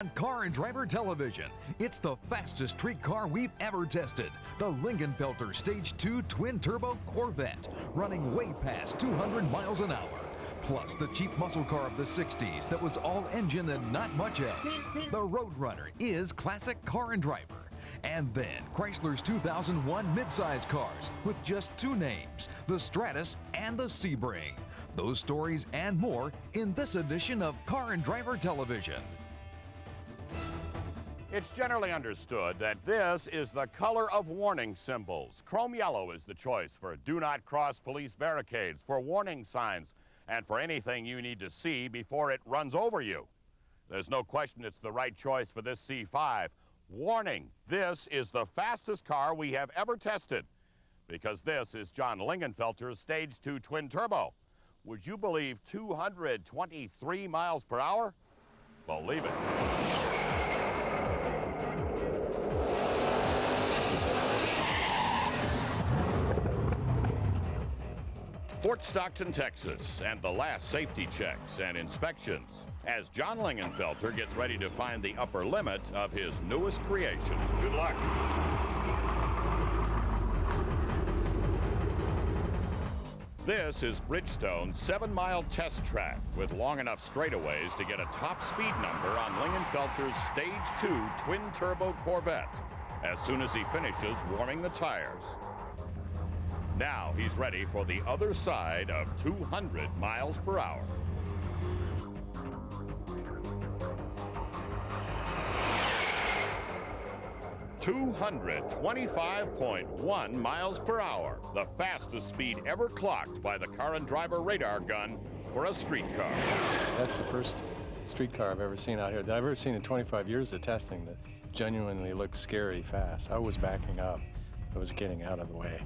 On Car and Driver Television, it's the fastest street car we've ever tested. The Lingenfelter Stage 2 twin-turbo Corvette, running way past 200 miles an hour. Plus the cheap muscle car of the 60s that was all engine and not much else. The Roadrunner is classic car and driver. And then Chrysler's 2001 midsize cars with just two names, the Stratus and the Sebring. Those stories and more in this edition of Car and Driver Television. It's generally understood that this is the color of warning symbols. Chrome yellow is the choice for do not cross police barricades, for warning signs, and for anything you need to see before it runs over you. There's no question it's the right choice for this C5. Warning, this is the fastest car we have ever tested, because this is John Lingenfelter's Stage 2 twin turbo. Would you believe 223 miles per hour? Believe it. Fort Stockton, Texas, and the last safety checks and inspections as John Lingenfelter gets ready to find the upper limit of his newest creation. Good luck. This is Bridgestone's 7-mile test track with long enough straightaways to get a top speed number on Lingenfelter's Stage 2 twin-turbo Corvette as soon as he finishes warming the tires. Now he's ready for the other side of 200 miles per hour. (225.1 miles per hour, the fastest speed ever clocked by the Car and Driver radar gun for a streetcar. That's the first streetcar I've ever seen out here that I've ever seen in 25 years of testing that genuinely looked scary fast. I was backing up. I was getting out of the way.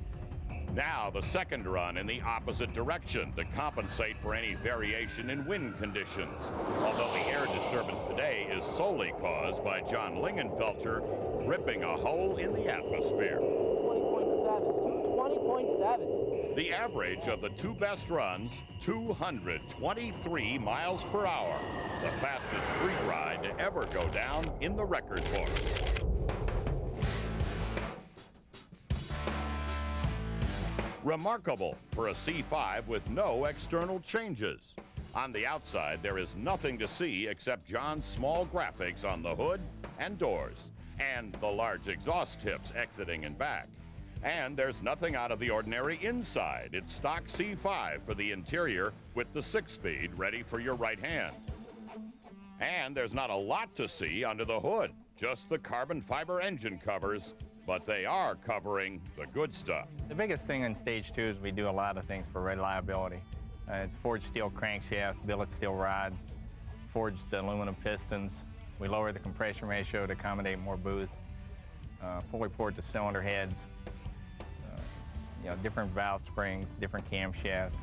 Now the second run in the opposite direction to compensate for any variation in wind conditions. Although the air disturbance today is solely caused by John Lingenfelter ripping a hole in the atmosphere. 20.7. The average of the two best runs, 223 miles per hour. The fastest street ride to ever go down in the record books. Remarkable for a C5 with no external changes. On the outside, there is nothing to see except John's small graphics on the hood and doors, and the large exhaust tips exiting and back. And there's nothing out of the ordinary inside. It's stock C5 for the interior with the 6-speed ready for your right hand. And there's not a lot to see under the hood, just the carbon fiber engine covers, but they are covering the good stuff. The biggest thing in Stage 2 is we do a lot of things for reliability. It's forged steel crankshaft, billet steel rods, forged aluminum pistons. We lower the compression ratio to accommodate more boost. Fully poured the cylinder heads, different valve springs, different camshafts.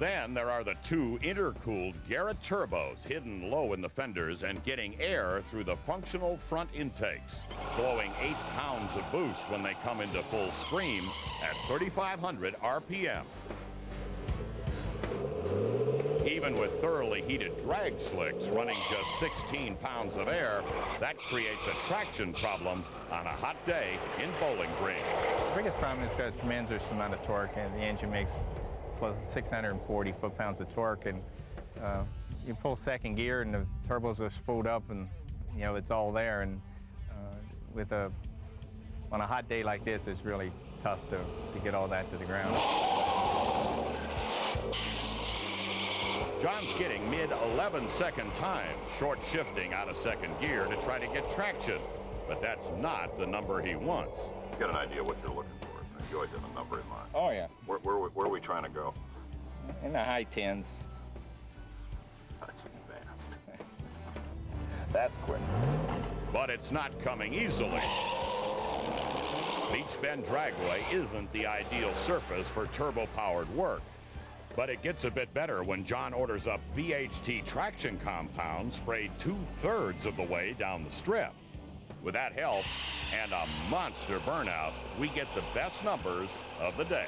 Then there are the two intercooled Garrett turbos hidden low in the fenders and getting air through the functional front intakes, blowing 8 pounds of boost when they come into full scream at 3,500 RPM. Even with thoroughly heated drag slicks running just 16 pounds of air, that creates a traction problem on a hot day in Bowling Green. The biggest problem is it's got a tremendous amount of torque, and the engine makes plus 640 foot-pounds of torque, and you pull second gear and the turbos are spooled up, and it's all there. And on a hot day like this, it's really tough to get all that to the ground. John's getting mid-11-second time, short shifting out of second gear to try to get traction, but that's not the number he wants. Get an idea what you're looking for. You always have a number in mind. Oh, yeah. Where are we trying to go? In the high 10s. That's fast. That's quick. But it's not coming easily. Beach Bend Dragway isn't the ideal surface for turbo-powered work. But it gets a bit better when John orders up VHT traction compound sprayed 2/3 of the way down the strip. With that help and a monster burnout, we get the best numbers of the day.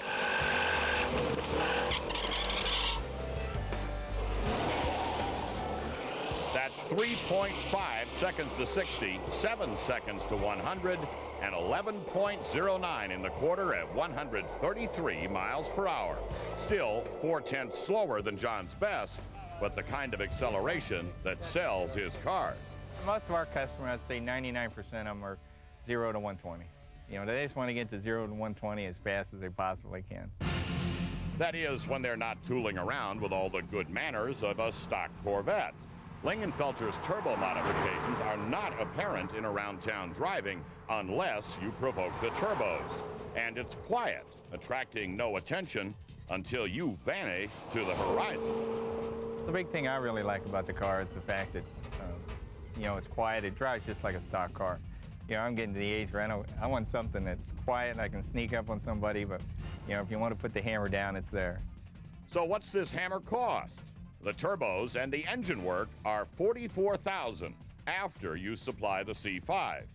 That's 3.5 seconds to 60, 7 seconds to 100, and 11.09 in the quarter at 133 miles per hour. Still 4/10 slower than John's best, but the kind of acceleration that sells his cars. Most of our customers, I'd say 99% of them are 0 to 120. You know, they just want to get to 0 to 120 as fast as they possibly can. That is, when they're not tooling around with all the good manners of a stock Corvette. Lingenfelter's turbo modifications are not apparent in around-town driving unless you provoke the turbos. And it's quiet, attracting no attention until you vanish to the horizon. The big thing I really like about the car is the fact that, you know, it's quiet. It drives just like a stock car. You know, I'm getting to the age where I want something that's quiet and I can sneak up on somebody, but, you know, if you want to put the hammer down, it's there. So what's this hammer cost? The turbos and the engine work are $44,000 after you supply the C5.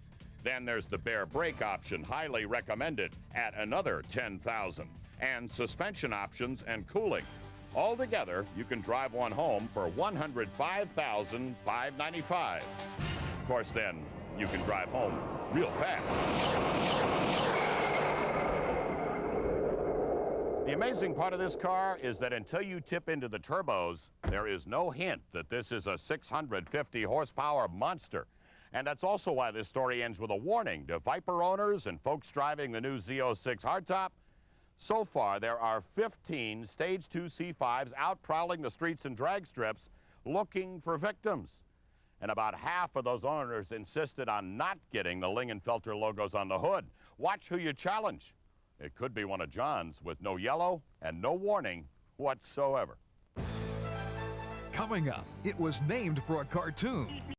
Then there's the bare brake option, highly recommended, at another $10,000, and suspension options and cooling. Altogether, you can drive one home for $105,595. Of course, then you can drive home real fast. The amazing part of this car is that until you tip into the turbos, there is no hint that this is a 650 horsepower monster. And that's also why this story ends with a warning to Viper owners and folks driving the new Z06 hardtop. So far, there are 15 Stage 2 C5s out prowling the streets and drag strips looking for victims. And about half of those owners insisted on not getting the Lingenfelter logos on the hood. Watch who you challenge. It could be one of John's with no yellow and no warning whatsoever. Coming up, it was named for a cartoon.